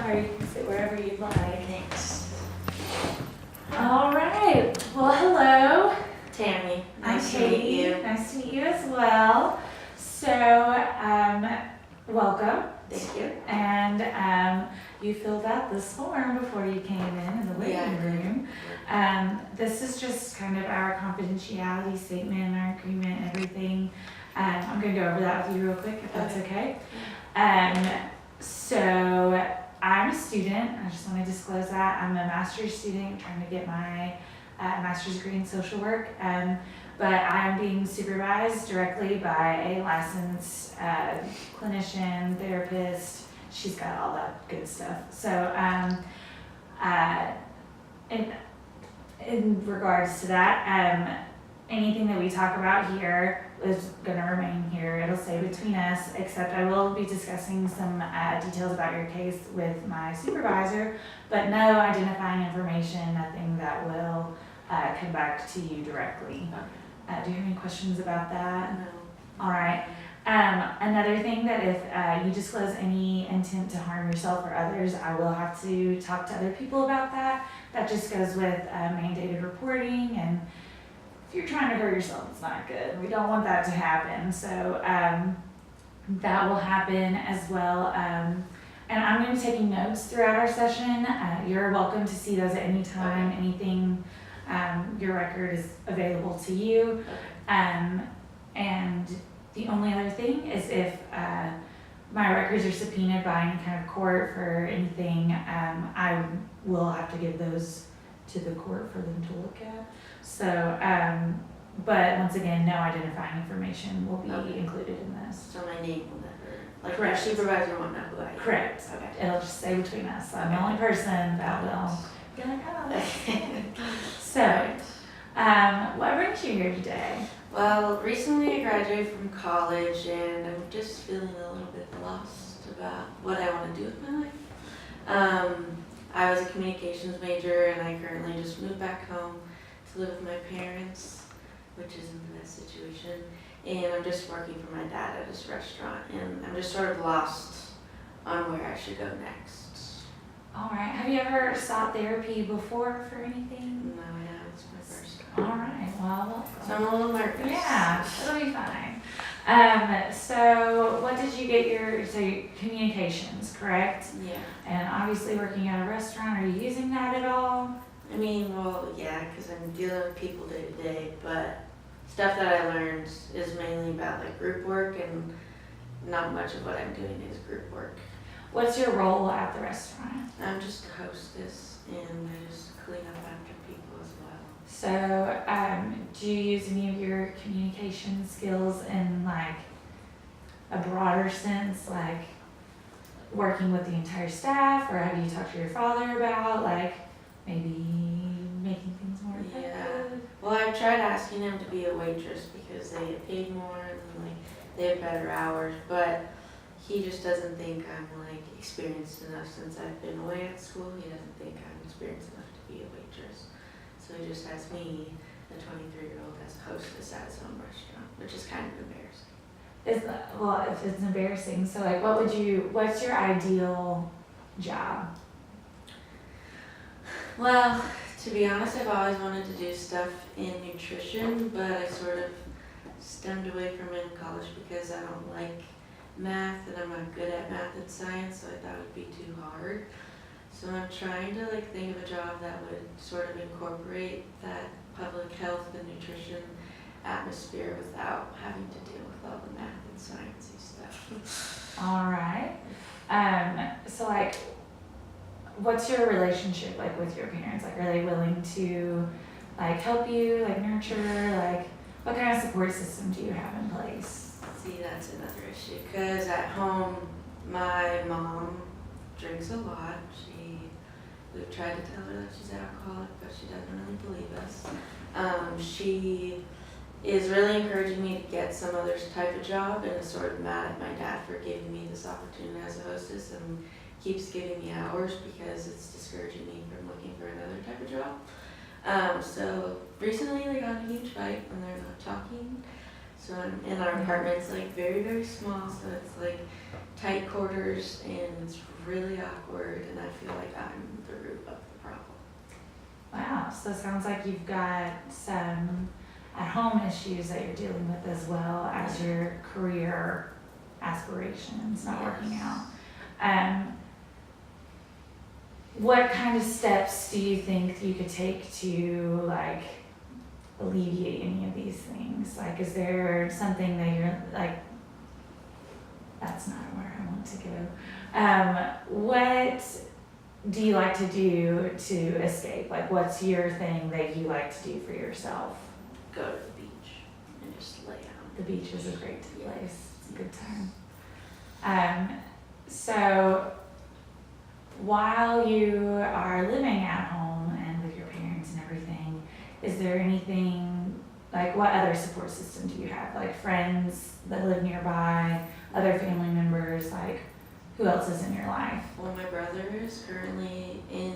or you can sit wherever you'd like. Thanks. All right. Well, hello. Tammy, I'm nice to Katie. meet you. Nice to meet you as well. So, welcome. Thank you. And you filled out this form before you came in the waiting room. This is just kind of our confidentiality statement, our agreement, everything. I'm going to go over that with you real quick, if that's okay. So I'm a student. I just want to disclose that. I'm a master's student trying to get my master's degree in social work. But I'm being supervised directly by a licensed clinician, therapist. She's got all that good stuff. So in regards to that, anything that we talk about here is going to remain here. It'll stay between us, except I will be discussing some details about your case with my supervisor, but no identifying information, nothing that will come back to you directly. Do you have any questions about that? No. All right. Another thing that if you disclose any intent to harm yourself or others, I will have to talk to other people about that. That just goes with mandated reporting, and if you're trying to hurt yourself, it's not good. We don't want that to happen. So that will happen as well. And I'm going to be taking notes throughout our session. You're welcome to see those at any time. Anything, your record is available to you. And the only other thing is if my records are subpoenaed by any kind of court for anything, I will have to give those to the court for them to look at. So, but once again, no identifying information will be included in this. So my name will never, like Correct. my supervisor won't know who I am. Correct. Okay. It'll just stay between us. I'm the only person that will be like, oh. So, what brings you here today? Well, recently I graduated from college and I'm just feeling a little bit lost about what I want to do with my life. I was a communications major and I currently just moved back home to live with my parents, which isn't the best situation. And I'm just working for my dad at his restaurant and I'm just sort of lost on where I should go next. All right. Have you ever sought therapy before for anything? No, yeah, it's my first All time. right. Well, So I'm a little nervous. yeah, it'll be fine. So what did you get your communications, correct? Yeah. And obviously working at a restaurant, are you using that at all? I mean, well, yeah, because I'm dealing with people day to day, but stuff that I learned is mainly about like group work and not much of what I'm doing is group work. What's your role at the restaurant? I'm just a hostess and I just clean up after people as well. So, do you use any of your communication skills in like a broader sense, like working with the entire staff, or have you talked to your father about like maybe making things more effective? Yeah. Well, I've tried asking him to be a waitress because they get paid more and like they have better hours, but he just doesn't think I'm like experienced enough since I've been away at school. He doesn't think I'm experienced enough to be a waitress. So he just has me, a 23-year-old, as a hostess at his own restaurant, which is kind of embarrassing. Well, if it's embarrassing, so like what's your ideal job? Well, to be honest, I've always wanted to do stuff in nutrition, but I sort of stemmed away from it in college because I don't like math and I'm not good at math and science, so I thought it would be too hard. So I'm trying to like think of a job that would sort of incorporate that public health and nutrition atmosphere without having to deal with all the math and sciencey stuff. All right. So like, what's your relationship like with your parents? Like, are they willing to like help you, like nurture, like what kind of support system do you have in place? See, that's another issue because at home, my mom drinks a lot. We've tried to tell her that she's an alcoholic, but she doesn't really believe us. She is really encouraging me to get some other type of job and is sort of mad at my dad for giving me this opportunity as a hostess and keeps giving me hours because it's discouraging me from looking for another type of job. So recently they got in a huge fight and they're not talking. So and our apartment's like very, very small, so it's like tight quarters and it's really awkward, and I feel like I'm the root of the problem. Wow, so it sounds like you've got some at-home issues that you're dealing with as well as your career aspirations not working out. What kind of steps do you think you could take to like alleviate any of these things? Like, is there something that you're like, that's not where I want to go. What do you like to do to escape? Like, what's your thing that you like to do for yourself? Go to the beach and just lay out. The beach is a great place. It's a good time. So while you are living at home and with your parents and everything, is there anything, like what other support system do you have? Like friends that live nearby, other family members, like who else is in your life? Well, my brother is currently in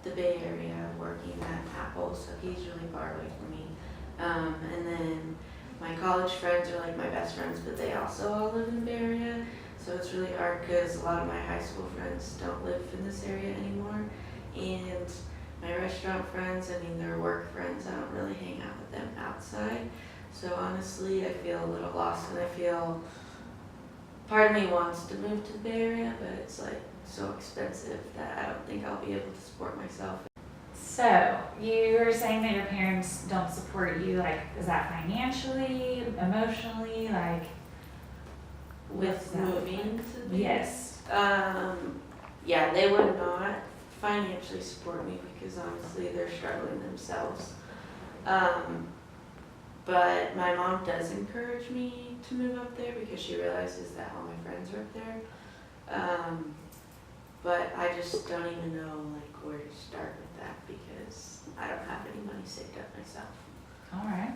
the Bay Area working at Apple, so he's really far away from me. And then my college friends are like my best friends, but they also all live in the Bay Area. So it's really hard because a lot of my high school friends don't live in this area anymore. And my restaurant friends, I mean, they're work friends. I don't really hang out with them outside. So honestly, I feel a little lost, and I feel part of me wants to move to the Bay Area, but it's like so expensive that I don't think I'll be able to support myself. So you were saying that your parents don't support you. Like, is that financially, emotionally, like? With moving to the Bay Area? Yes. Yeah, they would not financially support me because honestly they're struggling themselves. But my mom does encourage me to move up there because she realizes that all my friends are up there. But I just don't even know like where to start with that because I don't have any money saved up myself. All right.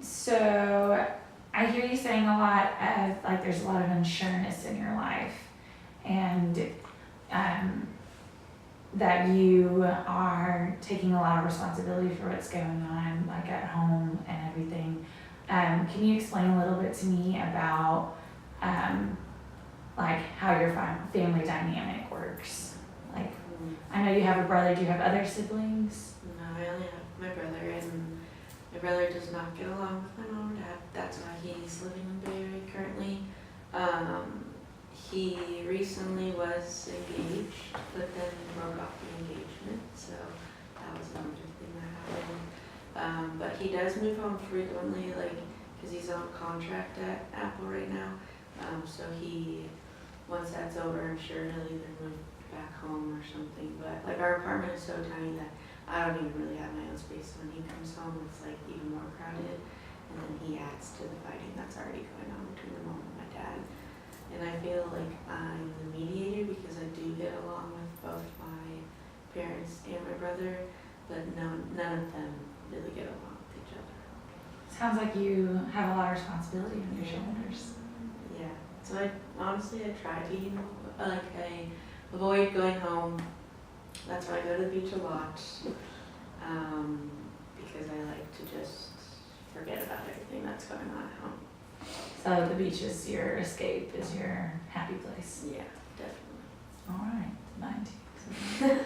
So I hear you saying a lot of like there's a lot of unsureness in your life, and that you are taking a lot of responsibility for what's going on, like at home and everything. Can you explain a little bit to me about like how your family dynamic works? Like, I know you have a brother. Do you have other siblings? No, I only have my brother, and my brother does not get along with my mom and dad. That's why he's living in the Bay Area currently. He recently was engaged, but then broke off the engagement, so that was another thing that happened. But he does move home frequently, like, because he's on contract at Apple right now. So once that's over, I'm sure he'll either move back home or something. But like our apartment is so tiny that I don't even really have my own space. When he comes home, it's like even more crowded, and then he adds to the fighting that's already going on between my mom and my dad. And I feel like I'm the mediator because I do get along with both my parents and my brother, but none of them really get along with each other. Sounds like you have a lot of responsibility on your shoulders. Yeah. So I try to, I avoid going home. That's why I go to the beach a lot, because I like to just forget about everything that's going on at home. So the beach is your escape, is your happy place. Yeah, definitely. All right, mine too.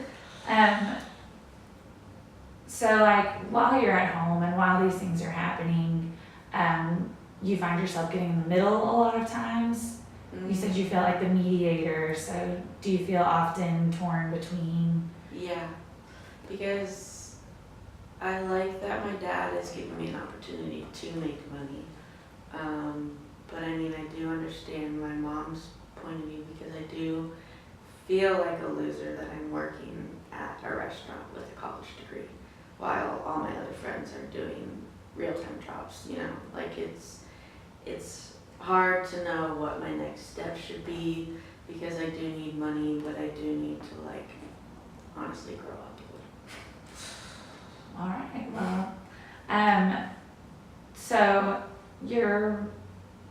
So like while you're at home and while these things are happening, you find yourself getting in the middle a lot of times. You said you feel like the mediator, so do you feel often torn between? Yeah, because I like that my dad is giving me an opportunity to make money. But I mean, I do understand my mom's point of view because I do feel like a loser that I'm working at a restaurant with a college degree while all my other friends are doing real-time jobs, you know? Like it's hard to know what my next step should be because I do need money, but I do need to like honestly grow up a little. All right, well, so your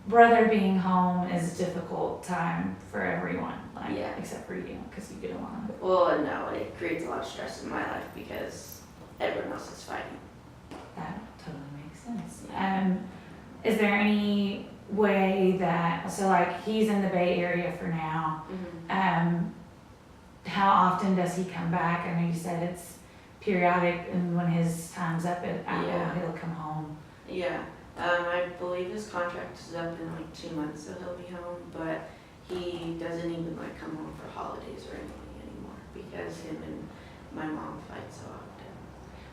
brother being home is a difficult time for everyone, like, Yeah. except for you, because you get along. Well, no, it creates a lot of stress in my life because everyone else is fighting. That totally makes sense. is there any way that, so like he's in the Bay Area for now, how often does he come back? I know you said it's periodic, and when his time's up at Apple, Yeah. he'll come home. Yeah, I believe his contract is up in like 2 months, so he'll be home, but he doesn't even like come home for holidays or anything anymore because him and my mom fight so often.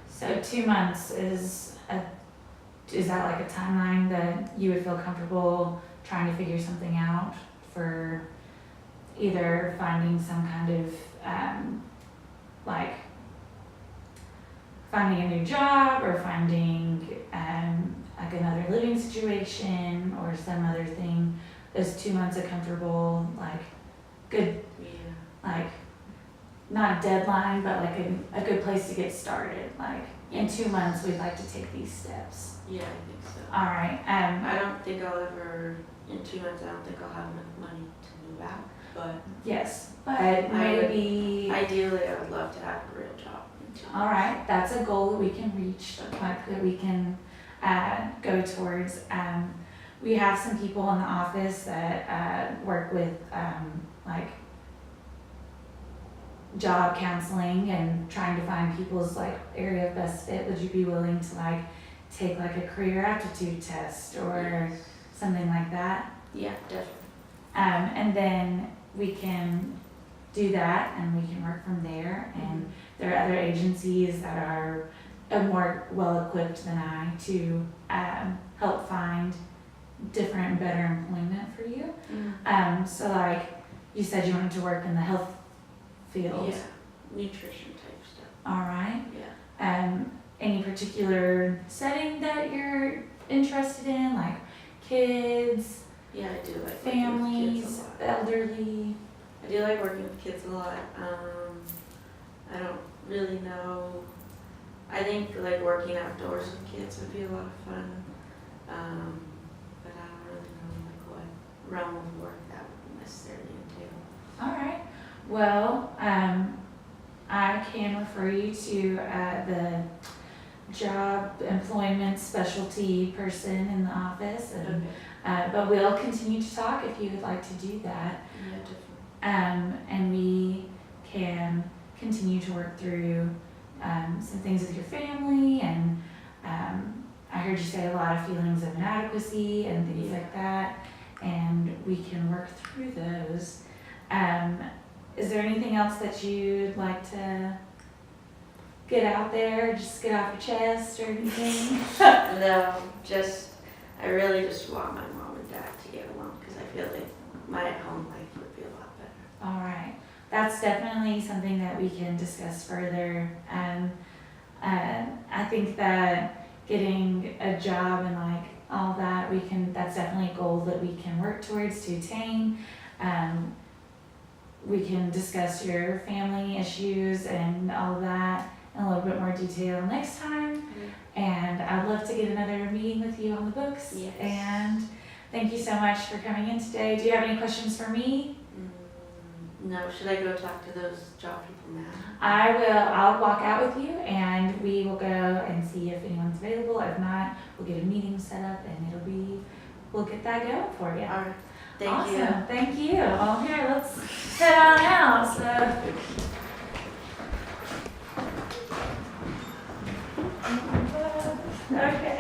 So 2 months is that like a timeline that you would feel comfortable trying to figure something out for either finding some kind of like finding a new job or finding like another living situation or some other thing? Is 2 months a comfortable, like, good, Yeah. like, not a deadline, but like a good place to get started? Like, in 2 months, we'd like to take these steps. Yeah, I think so. All right. I don't think I'll ever, in 2 months, I don't think I'll have enough money to move out, but Yes, but maybe. ideally, I would love to have a real job in 2 months. All right, that's a goal that we can reach, like that we can go towards. We have some people in the office that work with like job counseling and trying to find people's like area of best fit. Would you be willing to like take like a career aptitude test or something like that? Yeah, definitely. And then we can do that and we can work from there. And there are other agencies that are more well-equipped than I to help find different and better employment for you. So like you said you wanted to work in the health field. Yeah, nutrition type stuff. All right. Yeah. Any particular setting that you're interested in, like kids, Yeah, I do like working with kids families, a lot. elderly? I do like working with kids a lot. I don't really know. I think like working outdoors with kids would be a lot of fun. But I don't really know like what realm of work that would necessarily entail. All right. Well, I can refer you to the job employment specialty person in the office, and but we'll continue to talk if you would like to do that. Yeah, definitely. And we can continue to work through some things with your family, and I heard you say a lot of feelings of inadequacy and things like that, and we can work through those. Is there anything else that you'd like to get out there, just get off your chest or anything? No, I really just want my mom and dad to get along because I feel like my home life would be a lot better. All right. That's definitely something that we can discuss further. I think that getting a job and like all that, that's definitely a goal that we can work towards to attain. We can discuss your family issues and all that in a little bit more detail next time. And I'd love to get another meeting with you on the books. Yes. And thank you so much for coming in today. Do you have any questions for me? No, should I go talk to those job people now? I'll walk out with you and we will go and see if anyone's available. If not, we'll get a meeting set up and we'll get that going for you. All right. Thank Awesome. you. Thank you. Well, here, let's head on out. Okay.